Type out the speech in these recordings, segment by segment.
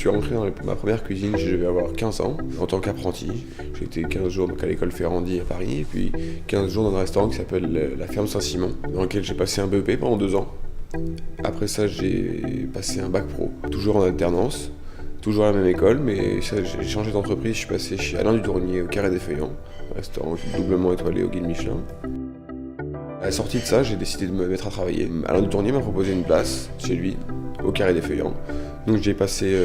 suis rentré dans ma première cuisine, je devais avoir 15 ans, en tant qu'apprenti. J'ai été 15 jours donc, à l'école Ferrandi à Paris, et puis 15 jours dans un restaurant qui s'appelle la Ferme Saint-Simon, dans lequel j'ai passé un BEP pendant 2 ans. Après ça, j'ai passé un bac pro, toujours en alternance, toujours à la même école, mais ça, j'ai changé d'entreprise, je suis passé chez Alain Dudornier au Carré des Feuillants, un restaurant doublement étoilé au Guide Michelin. À la sortie de ça, j'ai décidé de me mettre à travailler. Alain Dudornier m'a proposé une place chez lui, au Carré des Feuillants. Donc j'ai passé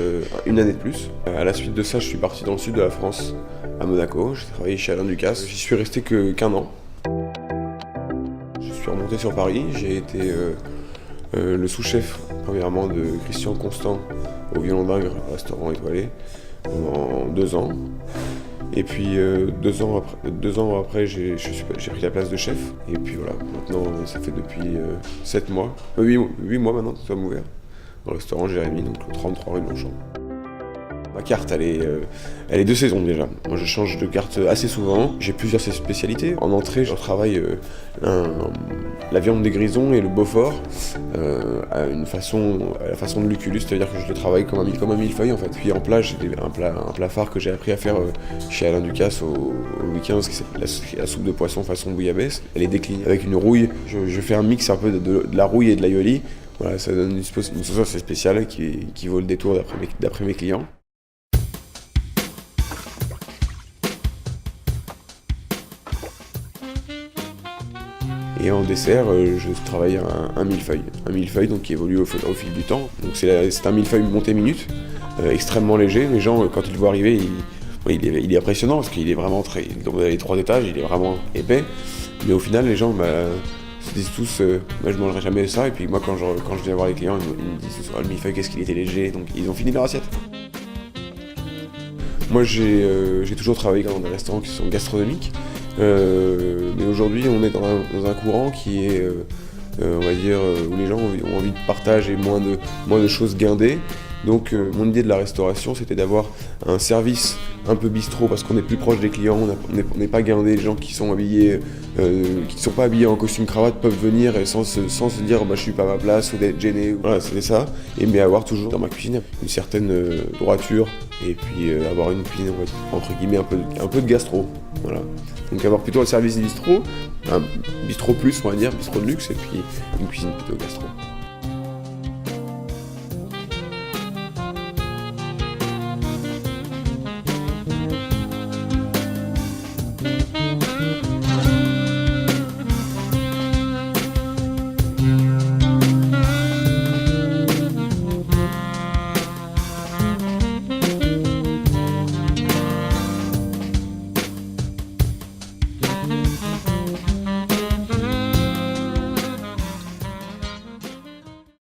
une année de plus. À la suite de ça, je suis parti dans le sud de la France, à Monaco. J'ai travaillé chez Alain Ducasse. J'y suis resté qu'un an. Je suis remonté sur Paris. J'ai été le sous-chef, premièrement, de Christian Constant au Violon d'Ingres, restaurant étoilé, pendant 2 ans. Et puis 2 ans après, j'ai pris la place de chef. Et puis voilà, maintenant ça fait depuis 7 mois, 8 mois maintenant que nous sommes ouverts. Au restaurant Jérémy, donc le 33 rue de Longchamp. Ma carte, elle est de saison déjà. Moi, je change de carte assez souvent. J'ai plusieurs spécialités. En entrée, je travaille la viande des grisons et le Beaufort à la façon de Lucullus, c'est-à-dire que je le travaille comme un millefeuille en fait. Puis en plat, j'ai un plat phare que j'ai appris à faire chez Alain Ducasse au Louis XV, qui s'appelle la soupe de poisson façon bouillabaisse. Elle est déclinée avec une rouille. Je fais un mix un peu de la rouille et de l'aïoli. Voilà, ça donne une sauce assez spéciale qui vaut le détour d'après mes clients. Et en dessert, je travaille un millefeuille donc, qui évolue au fil du temps. Donc c'est un millefeuille monté minute, extrêmement léger. Les gens, quand ils le voient arriver, il est impressionnant parce qu'il est vraiment dans les 3 étages, il est vraiment épais. Mais au final, les gens se disent tous, je mangerai jamais ça. Et puis moi, quand je viens voir les clients, ils me disent le millefeuille, qu'est-ce qu'il était léger. Donc ils ont fini leur assiette. Moi, j'ai toujours travaillé dans des restaurants qui sont gastronomiques. Mais aujourd'hui, on est dans un courant qui est, on va dire, où les gens ont envie de partage et moins de choses guindées. Donc mon idée de la restauration, c'était d'avoir un service un peu bistrot parce qu'on est plus proche des clients, on n'est pas guindé. Les gens qui sont habillés, qui ne sont pas habillés en costume cravate peuvent venir et sans se dire je suis pas à ma place ou d'être gêné. Voilà, c'était ça. Mais avoir toujours dans ma cuisine une certaine droiture et puis avoir une cuisine entre guillemets un peu de gastro. Voilà. Donc avoir plutôt un service bistrot, un bistrot plus on va dire, bistrot de luxe et puis une cuisine plutôt gastro.